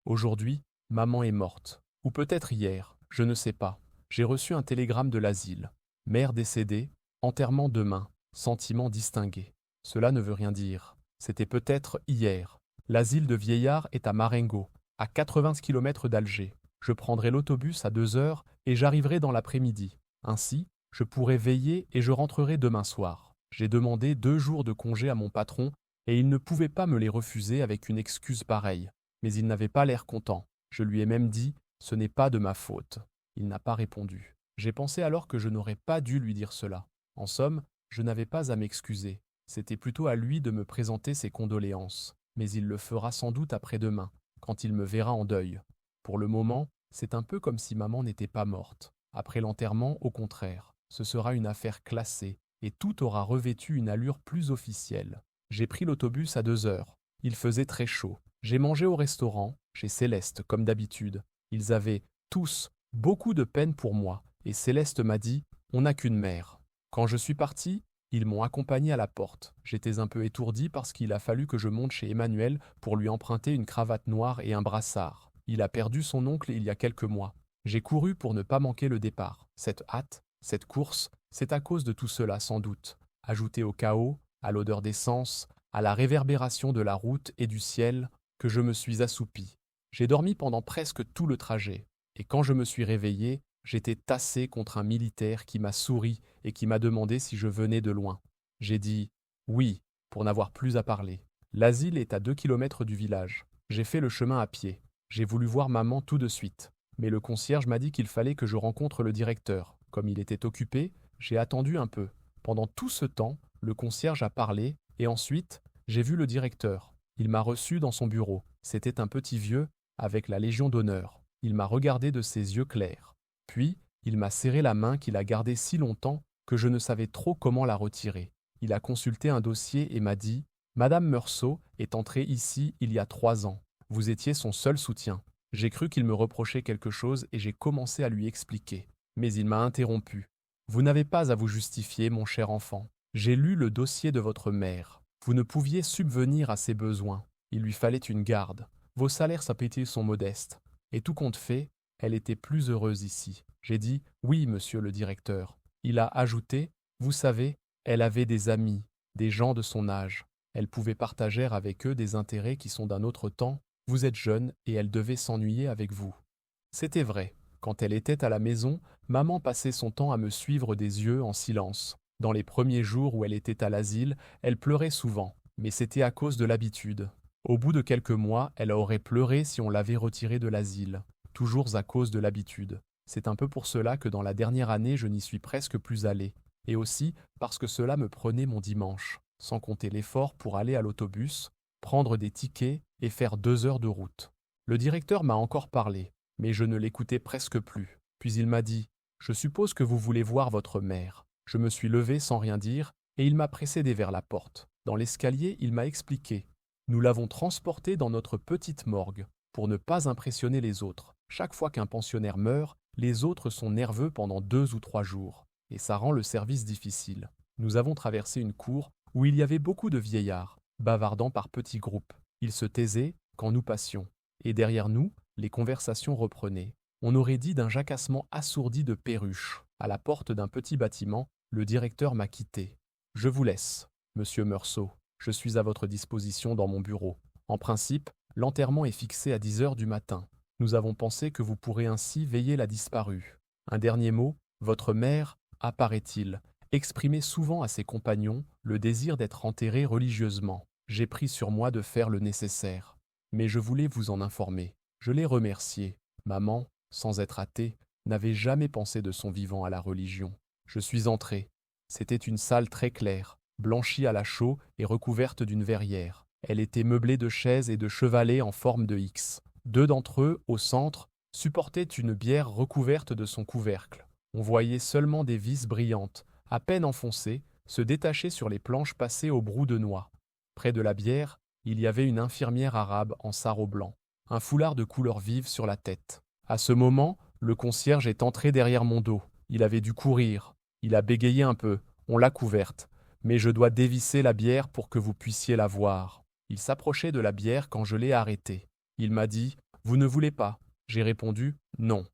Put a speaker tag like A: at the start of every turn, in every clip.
A: Aujourd'hui, maman est morte. Ou peut-être hier, je ne sais pas. J'ai reçu un télégramme de l'asile. Mère décédée, enterrement demain, sentiment distingué. Cela ne veut rien dire. C'était peut-être hier. L'asile de vieillards est à Marengo, à 80 km d'Alger. Je prendrai l'autobus à 2 heures et j'arriverai dans l'après-midi. Ainsi, je pourrai veiller et je rentrerai demain soir. J'ai demandé 2 jours de congé à mon patron et il ne pouvait pas me les refuser avec une excuse pareille. Mais il n'avait pas l'air content. Je lui ai même dit « ce n'est pas de ma faute ». Il n'a pas répondu. J'ai pensé alors que je n'aurais pas dû lui dire cela. En somme, je n'avais pas à m'excuser. C'était plutôt à lui de me présenter ses condoléances. Mais il le fera sans doute après-demain, quand il me verra en deuil. Pour le moment, c'est un peu comme si maman n'était pas morte. Après l'enterrement, au contraire, ce sera une affaire classée et tout aura revêtu une allure plus officielle. J'ai pris l'autobus à 2 heures. Il faisait très chaud. J'ai mangé au restaurant, chez Céleste, comme d'habitude. Ils avaient tous beaucoup de peine pour moi, et Céleste m'a dit « on n'a qu'une mère ». Quand je suis parti, ils m'ont accompagné à la porte. J'étais un peu étourdi parce qu'il a fallu que je monte chez Emmanuel pour lui emprunter une cravate noire et un brassard. Il a perdu son oncle il y a quelques mois. J'ai couru pour ne pas manquer le départ. Cette hâte, cette course, c'est à cause de tout cela sans doute. Ajouté au chaos, à l'odeur d'essence, à la réverbération de la route et du ciel, que je me suis assoupi. J'ai dormi pendant presque tout le trajet, et quand je me suis réveillé, j'étais tassé contre un militaire qui m'a souri et qui m'a demandé si je venais de loin. J'ai dit « oui » pour n'avoir plus à parler. L'asile est à 2 kilomètres du village. J'ai fait le chemin à pied. J'ai voulu voir maman tout de suite, mais le concierge m'a dit qu'il fallait que je rencontre le directeur. Comme il était occupé, j'ai attendu un peu. Pendant tout ce temps, le concierge a parlé, et ensuite, j'ai vu le directeur. Il m'a reçu dans son bureau. C'était un petit vieux, avec la Légion d'honneur. Il m'a regardé de ses yeux clairs. Puis, il m'a serré la main qu'il a gardée si longtemps que je ne savais trop comment la retirer. Il a consulté un dossier et m'a dit « Madame Meursault est entrée ici il y a 3 ans. Vous étiez son seul soutien. » J'ai cru qu'il me reprochait quelque chose et j'ai commencé à lui expliquer. Mais il m'a interrompu. « Vous n'avez pas à vous justifier, mon cher enfant. J'ai lu le dossier de votre mère. Vous ne pouviez subvenir à ses besoins. Il lui fallait une garde. Vos salaires sapétiles sont modestes. Et tout compte fait, elle était plus heureuse ici. » J'ai dit « oui, monsieur le directeur ». Il a ajouté « vous savez, elle avait des amis, des gens de son âge. Elle pouvait partager avec eux des intérêts qui sont d'un autre temps. Vous êtes jeune et elle devait s'ennuyer avec vous. » C'était vrai. Quand elle était à la maison, maman passait son temps à me suivre des yeux en silence. Dans les premiers jours où elle était à l'asile, elle pleurait souvent, mais c'était à cause de l'habitude. Au bout de quelques mois, elle aurait pleuré si on l'avait retirée de l'asile, toujours à cause de l'habitude. C'est un peu pour cela que dans la dernière année, je n'y suis presque plus allé, et aussi parce que cela me prenait mon dimanche, sans compter l'effort pour aller à l'autobus, prendre des tickets et faire 2 heures de route. Le directeur m'a encore parlé, mais je ne l'écoutais presque plus. Puis il m'a dit « Je suppose que vous voulez voir votre mère ». Je me suis levé sans rien dire, et il m'a précédé vers la porte. Dans l'escalier, il m'a expliqué « Nous l'avons transportée dans notre petite morgue, pour ne pas impressionner les autres. Chaque fois qu'un pensionnaire meurt, les autres sont nerveux pendant 2 ou 3 jours, et ça rend le service difficile. Nous avons traversé une cour où il y avait beaucoup de vieillards, bavardant par petits groupes. Ils se taisaient quand nous passions, et derrière nous, les conversations reprenaient. On aurait dit d'un jacassement assourdi de perruches. À la porte d'un petit bâtiment, le directeur m'a quitté. « Je vous laisse, monsieur Meursault. Je suis à votre disposition dans mon bureau. En principe, l'enterrement est fixé à 10 heures du matin. Nous avons pensé que vous pourrez ainsi veiller la disparue. Un dernier mot, votre mère, apparaît-il, exprimait souvent à ses compagnons le désir d'être enterrée religieusement. J'ai pris sur moi de faire le nécessaire. Mais je voulais vous en informer. Je l'ai remercié. Maman, sans être athée, n'avait jamais pensé de son vivant à la religion. Je suis entré. C'était une salle très claire, blanchie à la chaux et recouverte d'une verrière. Elle était meublée de chaises et de chevalets en forme de X. 2 d'entre eux, au centre, supportaient une bière recouverte de son couvercle. On voyait seulement des vis brillantes, à peine enfoncées, se détacher sur les planches passées au brou de noix. Près de la bière, il y avait une infirmière arabe en sarrau blanc, un foulard de couleur vive sur la tête. À ce moment, le concierge est entré derrière mon dos. Il avait dû courir. Il a bégayé un peu. On l'a couverte. Mais je dois dévisser la bière pour que vous puissiez la voir. Il s'approchait de la bière quand je l'ai arrêté. Il m'a dit « Vous ne voulez pas? J'ai répondu non.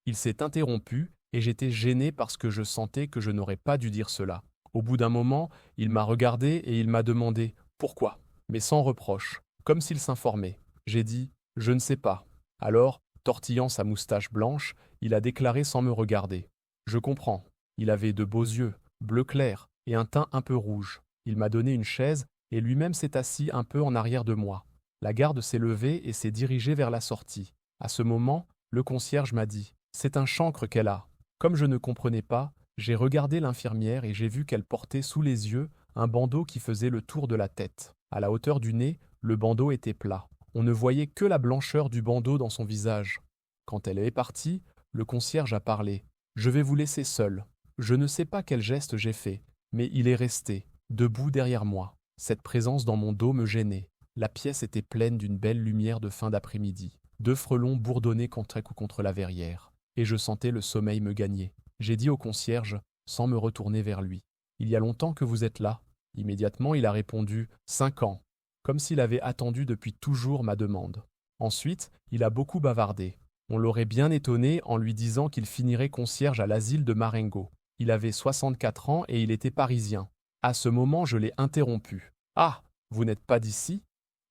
A: Il s'est interrompu et j'étais gêné parce que je sentais que je n'aurais pas dû dire cela. Au bout d'un moment, il m'a regardé et il m'a demandé pourquoi, mais sans reproche, comme s'il s'informait. J'ai dit je ne sais pas. Alors, tortillant sa moustache blanche, il a déclaré sans me regarder. Je comprends. Il avait de beaux yeux, bleu clair, et un teint un peu rouge. Il m'a donné une chaise et lui-même s'est assis un peu en arrière de moi. La garde s'est levée et s'est dirigée vers la sortie. À ce moment, le concierge m'a dit « C'est un chancre qu'elle a ». Comme je ne comprenais pas, j'ai regardé l'infirmière et j'ai vu qu'elle portait sous les yeux un bandeau qui faisait le tour de la tête. À la hauteur du nez, le bandeau était plat. On ne voyait que la blancheur du bandeau dans son visage. Quand elle est partie, le concierge a parlé. « Je vais vous laisser seul. » Je ne sais pas quel geste j'ai fait, mais il est resté, debout derrière moi. Cette présence dans mon dos me gênait. La pièce était pleine d'une belle lumière de fin d'après-midi. 2 frelons bourdonnaient contre la verrière, et je sentais le sommeil me gagner. J'ai dit au concierge, sans me retourner vers lui. « Il y a longtemps que vous êtes là ?» Immédiatement, il a répondu « 5 ans », comme s'il avait attendu depuis toujours ma demande. Ensuite, il a beaucoup bavardé. On l'aurait bien étonné en lui disant qu'il finirait concierge à l'asile de Marengo. Il avait 64 ans et il était parisien. À ce moment, je l'ai interrompu. « Ah, vous n'êtes pas d'ici ?»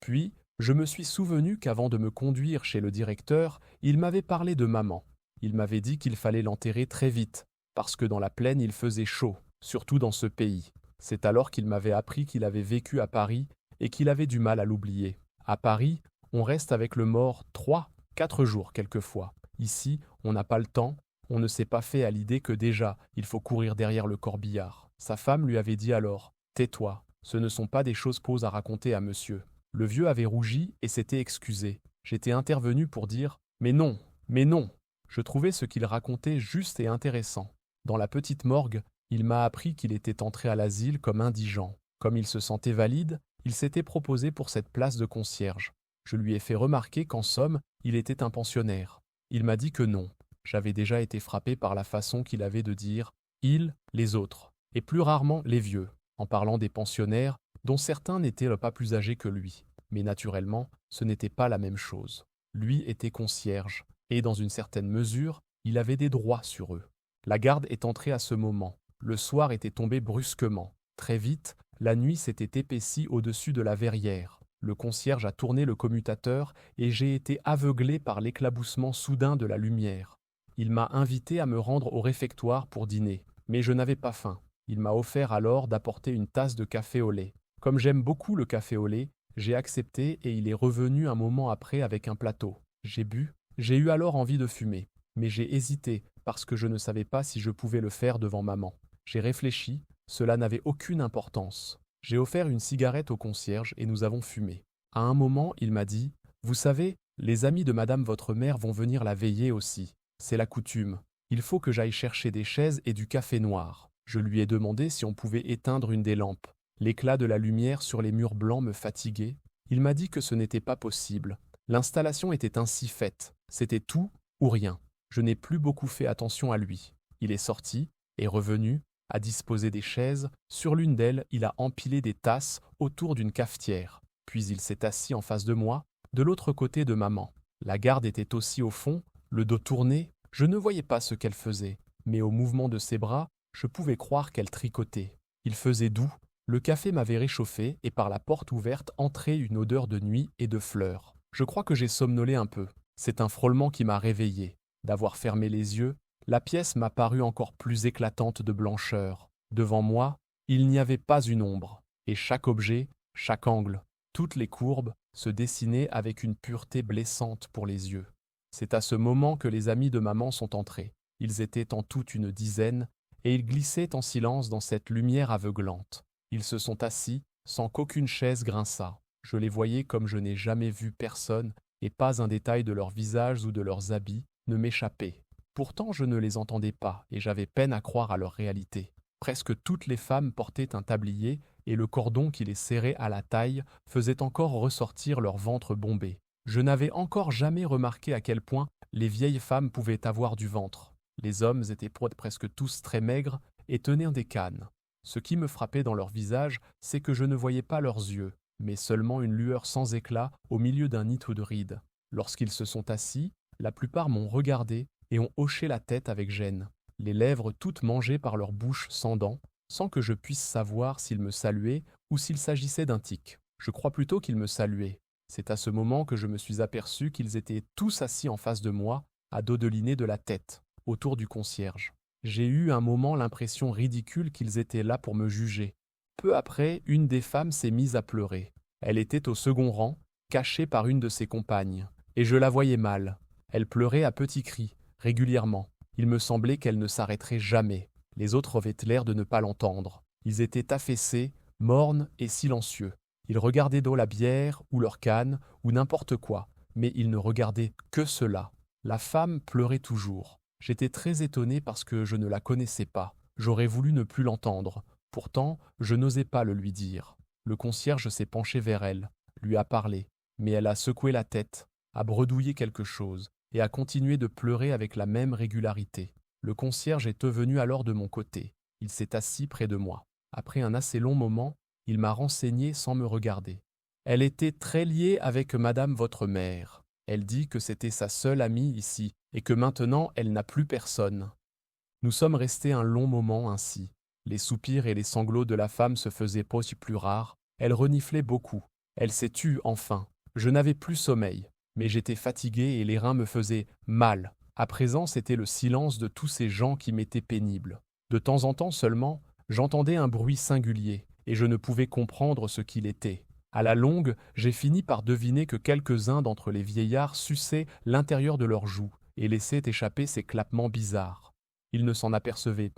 A: Puis, je me suis souvenu qu'avant de me conduire chez le directeur, il m'avait parlé de maman. Il m'avait dit qu'il fallait l'enterrer très vite, parce que dans la plaine il faisait chaud, surtout dans ce pays. C'est alors qu'il m'avait appris qu'il avait vécu à Paris et qu'il avait du mal à l'oublier. À Paris, on reste avec le mort 3, 4 jours quelquefois. Ici, on n'a pas le temps, on ne s'est pas fait à l'idée que déjà, il faut courir derrière le corbillard. Sa femme lui avait dit alors « Tais-toi, ce ne sont pas des choses poses à raconter à monsieur ». Le vieux avait rougi et s'était excusé. J'étais intervenu pour dire « Mais non, mais non !» Je trouvais ce qu'il racontait juste et intéressant. Dans la petite morgue, il m'a appris qu'il était entré à l'asile comme indigent. Comme il se sentait valide, il s'était proposé pour cette place de concierge. Je lui ai fait remarquer qu'en somme, il était un pensionnaire. Il m'a dit que non. J'avais déjà été frappé par la façon qu'il avait de dire « il », les autres, et plus rarement les vieux, en parlant des pensionnaires, dont certains n'étaient pas plus âgés que lui. Mais naturellement, ce n'était pas la même chose. Lui était concierge, et dans une certaine mesure, il avait des droits sur eux. La garde est entrée à ce moment. Le soir était tombé brusquement. Très vite, la nuit s'était épaissie au-dessus de la verrière. Le concierge a tourné le commutateur et j'ai été aveuglé par l'éclaboussement soudain de la lumière. Il m'a invité à me rendre au réfectoire pour dîner, mais je n'avais pas faim. Il m'a offert alors d'apporter une tasse de café au lait. Comme j'aime beaucoup le café au lait, j'ai accepté et il est revenu un moment après avec un plateau. J'ai bu. J'ai eu alors envie de fumer, mais j'ai hésité parce que je ne savais pas si je pouvais le faire devant maman. J'ai réfléchi, cela n'avait aucune importance. J'ai offert une cigarette au concierge et nous avons fumé. À un moment, il m'a dit « Vous savez, les amis de madame votre mère vont venir la veiller aussi. C'est la coutume. Il faut que j'aille chercher des chaises et du café noir. » Je lui ai demandé si on pouvait éteindre une des lampes. L'éclat de la lumière sur les murs blancs me fatiguait. Il m'a dit que ce n'était pas possible. L'installation était ainsi faite. C'était tout ou rien. Je n'ai plus beaucoup fait attention à lui. Il est sorti, est revenu, a disposé des chaises. Sur l'une d'elles, il a empilé des tasses autour d'une cafetière. Puis il s'est assis en face de moi, de l'autre côté de maman. La garde était aussi au fond, le dos tourné. Je ne voyais pas ce qu'elle faisait, mais au mouvement de ses bras, je pouvais croire qu'elle tricotait. Il faisait doux. Le café m'avait réchauffé et par la porte ouverte entrait une odeur de nuit et de fleurs. Je crois que j'ai somnolé un peu. C'est un frôlement qui m'a réveillé. D'avoir fermé les yeux, la pièce m'a paru encore plus éclatante de blancheur. Devant moi, il n'y avait pas une ombre, et chaque objet, chaque angle, toutes les courbes se dessinaient avec une pureté blessante pour les yeux. C'est à ce moment que les amis de maman sont entrés. Ils étaient en toute une dizaine, et ils glissaient en silence dans cette lumière aveuglante. Ils se sont assis sans qu'aucune chaise grinçât. Je les voyais comme je n'ai jamais vu personne, et pas un détail de leurs visages ou de leurs habits ne m'échappait. Pourtant je ne les entendais pas, et j'avais peine à croire à leur réalité. Presque toutes les femmes portaient un tablier, et le cordon qui les serrait à la taille faisait encore ressortir leur ventre bombé. Je n'avais encore jamais remarqué à quel point les vieilles femmes pouvaient avoir du ventre. Les hommes étaient presque tous très maigres et tenaient des cannes. Ce qui me frappait dans leur visage, c'est que je ne voyais pas leurs yeux, mais seulement une lueur sans éclat au milieu d'un nid de rides. Lorsqu'ils se sont assis, la plupart m'ont regardé et ont hoché la tête avec gêne, les lèvres toutes mangées par leur bouche sans dents, sans que je puisse savoir s'ils me saluaient ou s'il s'agissait d'un tic. Je crois plutôt qu'ils me saluaient. C'est à ce moment que je me suis aperçu qu'ils étaient tous assis en face de moi, à dodeliner de la tête, autour du concierge. J'ai eu un moment l'impression ridicule qu'ils étaient là pour me juger. Peu après, une des femmes s'est mise à pleurer. Elle était au second rang, cachée par une de ses compagnes, et je la voyais mal. Elle pleurait à petits cris, régulièrement. Il me semblait qu'elle ne s'arrêterait jamais. Les autres avaient l'air de ne pas l'entendre. Ils étaient affaissés, mornes et silencieux. Ils regardaient d'eau la bière, ou leur canne, ou n'importe quoi, mais ils ne regardaient que cela. La femme pleurait toujours. J'étais très étonné parce que je ne la connaissais pas. J'aurais voulu ne plus l'entendre. Pourtant, je n'osais pas le lui dire. Le concierge s'est penché vers elle, lui a parlé, mais elle a secoué la tête, a bredouillé quelque chose, et a continué de pleurer avec la même régularité. Le concierge est venu alors de mon côté. Il s'est assis près de moi. Après un assez long moment, il m'a renseigné sans me regarder. Elle était très liée avec madame votre mère. Elle dit que c'était sa seule amie ici, et que maintenant elle n'a plus personne. Nous sommes restés un long moment ainsi. Les soupirs et les sanglots de la femme se faisaient plus rares. Elle reniflait beaucoup. Elle s'est tue enfin. Je n'avais plus sommeil, mais j'étais fatigué et les reins me faisaient mal. À présent, c'était le silence de tous ces gens qui m'était pénible. De temps en temps seulement, j'entendais un bruit singulier, et je ne pouvais comprendre ce qu'il était. À la longue, j'ai fini par deviner que quelques-uns d'entre les vieillards suçaient l'intérieur de leurs joues et laissaient échapper ces clappements bizarres. Ils ne s'en apercevaient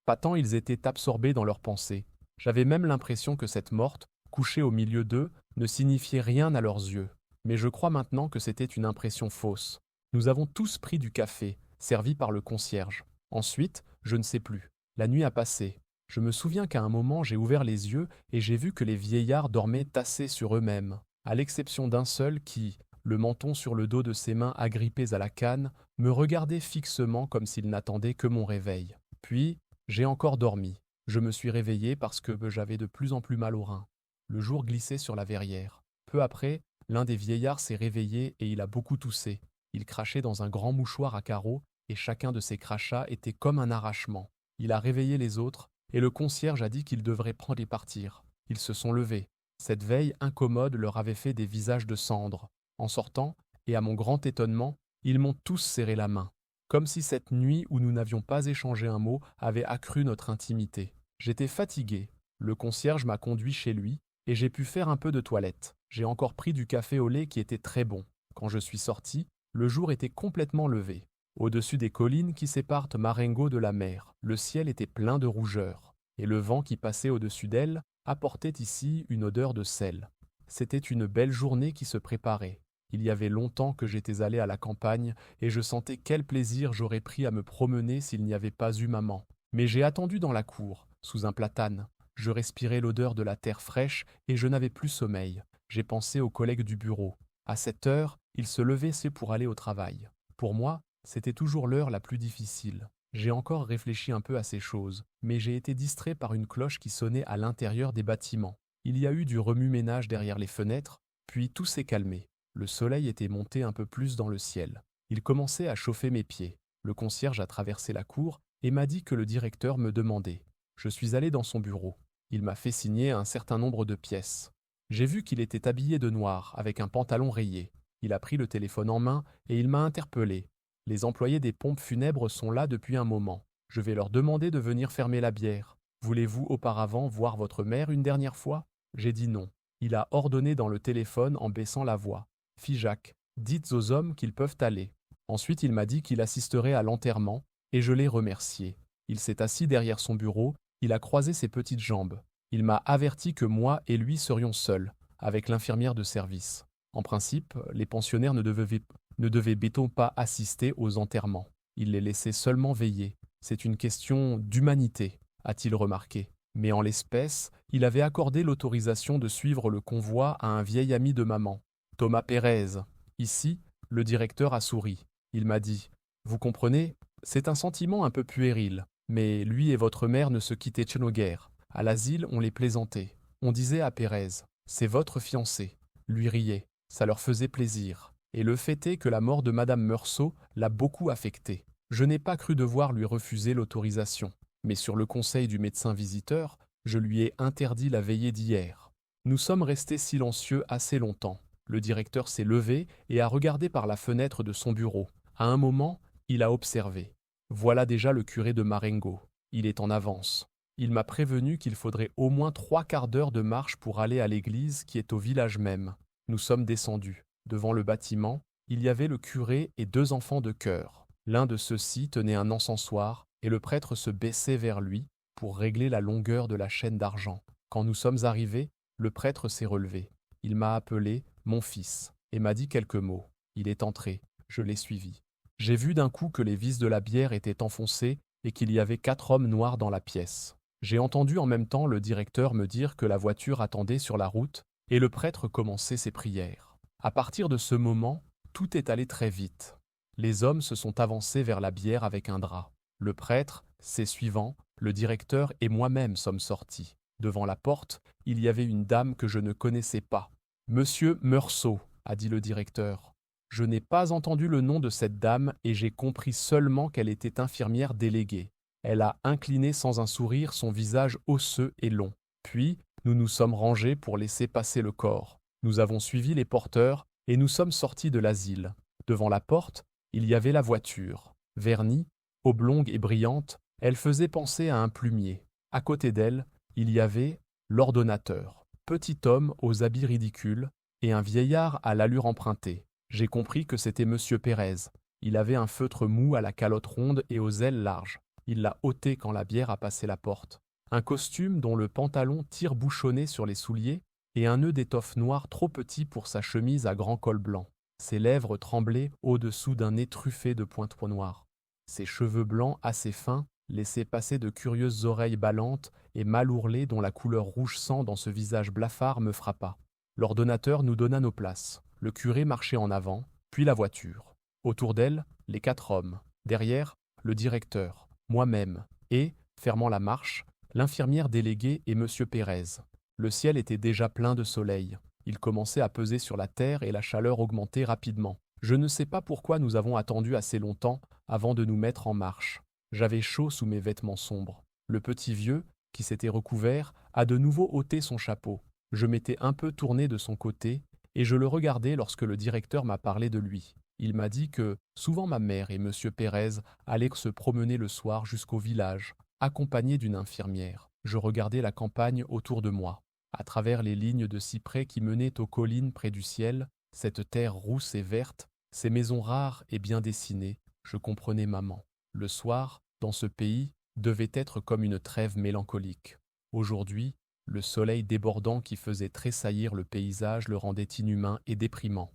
A: pas tant ils étaient absorbés dans leurs pensées. J'avais même l'impression que cette morte, couchée au milieu d'eux, ne signifiait rien à leurs yeux. Mais je crois maintenant que c'était une impression fausse. Nous avons tous pris du café, servi par le concierge. Ensuite, je ne sais plus. La nuit a passé. Je me souviens qu'à un moment j'ai ouvert les yeux et j'ai vu que les vieillards dormaient tassés sur eux-mêmes, à l'exception d'un seul qui, le menton sur le dos de ses mains agrippées à la canne, me regardait fixement comme s'il n'attendait que mon réveil. Puis, j'ai encore dormi. Je me suis réveillé parce que j'avais de plus en plus mal aux reins. Le jour glissait sur la verrière. Peu après, l'un des vieillards s'est réveillé et il a beaucoup toussé. Il crachait dans un grand mouchoir à carreaux et chacun de ses crachats était comme un arrachement. Il a réveillé les autres et le concierge a dit qu'ils devraient prendre et partir. Ils se sont levés. Cette veille incommode leur avait fait des visages de cendre. En sortant, et à mon grand étonnement, ils m'ont tous serré la main. Comme si cette nuit où nous n'avions pas échangé un mot avait accru notre intimité. J'étais fatigué. Le concierge m'a conduit chez lui et j'ai pu faire un peu de toilette. J'ai encore pris du café au lait qui était très bon. Quand je suis sorti, le jour était complètement levé. Au-dessus des collines qui séparent Marengo de la mer, le ciel était plein de rougeur, et le vent qui passait au-dessus d'elle apportait ici une odeur de sel. C'était une belle journée qui se préparait. Il y avait longtemps que j'étais allé à la campagne, et je sentais quel plaisir j'aurais pris à me promener s'il n'y avait pas eu maman. Mais j'ai attendu dans la cour, sous un platane. Je respirais l'odeur de la terre fraîche, et je n'avais plus sommeil. J'ai pensé aux collègues du bureau. À cette heure, ils se levaient pour aller au travail. Pour moi, c'était toujours l'heure la plus difficile. J'ai encore réfléchi un peu à ces choses, mais j'ai été distrait par une cloche qui sonnait à l'intérieur des bâtiments. Il y a eu du remue-ménage derrière les fenêtres, puis tout s'est calmé. Le soleil était monté un peu plus dans le ciel. Il commençait à chauffer mes pieds. Le concierge a traversé la cour et m'a dit que le directeur me demandait. Je suis allé dans son bureau. Il m'a fait signer un certain nombre de pièces. J'ai vu qu'il était habillé de noir, avec un pantalon rayé. Il a pris le téléphone en main et il m'a interpellé. Les employés des pompes funèbres sont là depuis un moment. Je vais leur demander de venir fermer la bière. Voulez-vous auparavant voir votre mère une dernière fois ? J'ai dit non. Il a ordonné dans le téléphone en baissant la voix. Figeac, dites aux hommes qu'ils peuvent aller. Ensuite, il m'a dit qu'il assisterait à l'enterrement, et je l'ai remercié. Il s'est assis derrière son bureau, il a croisé ses petites jambes. Il m'a averti que moi et lui serions seuls, avec l'infirmière de service. En principe, les pensionnaires ne devaient béton pas assister aux enterrements. Il les laissait seulement veiller. C'est une question d'humanité, a-t-il remarqué. Mais en l'espèce, il avait accordé l'autorisation de suivre le convoi à un vieil ami de maman, Thomas Pérez. Ici, le directeur a souri. Il m'a dit « Vous comprenez, c'est un sentiment un peu puéril, mais lui et votre mère ne se quittaient nos guère. À l'asile, on les plaisantait. On disait à Pérez « C'est votre fiancé ». Lui riait. Ça leur faisait plaisir. Et le fait est que la mort de Madame Meursault l'a beaucoup affecté. Je n'ai pas cru devoir lui refuser l'autorisation, mais sur le conseil du médecin visiteur, je lui ai interdit la veillée d'hier. Nous sommes restés silencieux assez longtemps. Le directeur s'est levé et a regardé par la fenêtre de son bureau. À un moment, il a observé. Voilà déjà le curé de Marengo. Il est en avance. Il m'a prévenu qu'il faudrait au moins 3/4 d'heure de marche pour aller à l'église qui est au village même. Nous sommes descendus. Devant le bâtiment, il y avait le curé et 2 enfants de chœur. L'un de ceux-ci tenait un encensoir et le prêtre se baissait vers lui pour régler la longueur de la chaîne d'argent. Quand nous sommes arrivés, le prêtre s'est relevé. Il m'a appelé « mon fils » et m'a dit quelques mots. Il est entré. Je l'ai suivi. J'ai vu d'un coup que les vis de la bière étaient enfoncées et qu'il y avait 4 hommes noirs dans la pièce. J'ai entendu en même temps le directeur me dire que la voiture attendait sur la route et le prêtre commençait ses prières. À partir de ce moment, tout est allé très vite. Les hommes se sont avancés vers la bière avec un drap. Le prêtre, ses suivants, le directeur et moi-même sommes sortis. Devant la porte, il y avait une dame que je ne connaissais pas. « Monsieur Meursault », a dit le directeur. Je n'ai pas entendu le nom de cette dame et j'ai compris seulement qu'elle était infirmière déléguée. Elle a incliné sans un sourire son visage osseux et long. Puis, nous nous sommes rangés pour laisser passer le corps. Nous avons suivi les porteurs et nous sommes sortis de l'asile. Devant la porte, il y avait la voiture. Vernie, oblongue et brillante, elle faisait penser à un plumier. À côté d'elle, il y avait l'ordonnateur, petit homme aux habits ridicules et un vieillard à l'allure empruntée. J'ai compris que c'était Monsieur Pérez. Il avait un feutre mou à la calotte ronde et aux ailes larges. Il l'a ôté quand la bière a passé la porte. Un costume dont le pantalon tire bouchonné sur les souliers et un nœud d'étoffe noire trop petit pour sa chemise à grand col blanc. Ses lèvres tremblaient au-dessous d'un nez truffé de pointes noires. Ses cheveux blancs assez fins laissaient passer de curieuses oreilles ballantes et mal ourlées dont la couleur rouge sang dans ce visage blafard me frappa. L'ordonnateur nous donna nos places. Le curé marchait en avant, puis la voiture. Autour d'elle, les 4 hommes. Derrière, le directeur, moi-même, et, fermant la marche, l'infirmière déléguée et Monsieur Pérez. Le ciel était déjà plein de soleil. Il commençait à peser sur la terre et la chaleur augmentait rapidement. Je ne sais pas pourquoi nous avons attendu assez longtemps avant de nous mettre en marche. J'avais chaud sous mes vêtements sombres. Le petit vieux, qui s'était recouvert, a de nouveau ôté son chapeau. Je m'étais un peu tourné de son côté et je le regardais lorsque le directeur m'a parlé de lui. Il m'a dit que souvent ma mère et Monsieur Pérez allaient se promener le soir jusqu'au village, accompagnés d'une infirmière. Je regardais la campagne autour de moi. À travers les lignes de cyprès qui menaient aux collines près du ciel, cette terre rousse et verte, ces maisons rares et bien dessinées, je comprenais maman. Le soir, dans ce pays, devait être comme une trêve mélancolique. Aujourd'hui, le soleil débordant qui faisait tressaillir le paysage le rendait inhumain et déprimant.